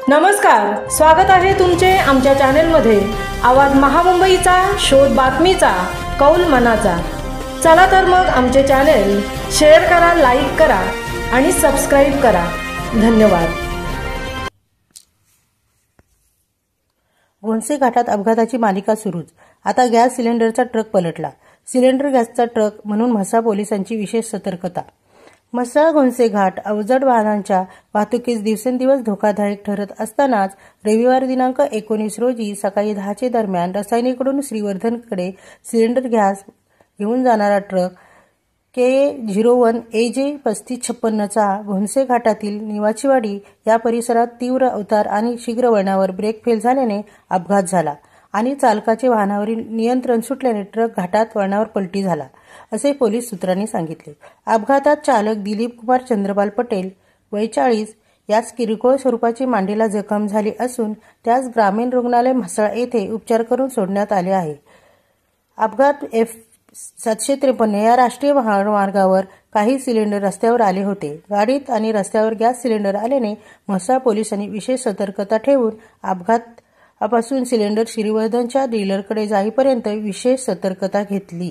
नमस्कार, स्वागत आहे तुमचे आमच्या चॅनलमध्ये। आवाज महामुंबईचा, शोध बातमीचा, कौल मनाचा। चला तर मग आमचे चॅनल शेअर करा, लाईक करा आणि सबस्क्राइब करा। धन्यवाद। घोणसे घाटात अपघाताची मालिका सुरूच। आता गॅस सिलेंडरचा ट्रक पलटला। सिलेंडर गॅसचा ट्रक म्हणून म्हसळा पोलिसांची विशेष सतर्कता। म्हसळा घोणसे घाट अवजड वाहनांच्या वाहतुकीस दिवसेंदिवस धोकादायक ठरत असतानाच रविवार दिनांक 19 रोजी सकाळी 10 दरम्यान रसायनीकडून श्रीवर्धनकडे सिलेंडर गॅस घेऊन जाणारा ट्रक KA01 AJ 3556चा घोणसे घाटातील निवाचीवाडी या परिसरात तीव्र अवतार आणि शीघ्र वळणावर ब्रेक फेल झाल्याने अपघात झाला आणि चालकाचे वाहनावरील नियंत्रण सुटल्याने ट्रक घाटात वळणावर पलटी झाला, असे पोलीस सूत्रांनी सांगितले। अपघातात चालक दिलीप कुमार चंद्रपाल पटेल 42 यास किरकोळ स्वरूपाची मांडीला जखम झाली असून त्यास ग्रामीण रुग्णालय म्हसळा येथे उपचार करून सोडण्यात आले आहे। अपघात F753 या राष्ट्रीय महामार्गावर काही सिलेंडर रस्त्यावर आले होते। गाडीत आणि रस्त्यावर गॅस सिलेंडर आल्याने म्हसळा पोलिसांनी विशेष सतर्कता ठेवून अपघातापासून सिलेंडर श्रीवर्धनच्या डीलरकडे जाईपर्यंत विशेष सतर्कता घेतली।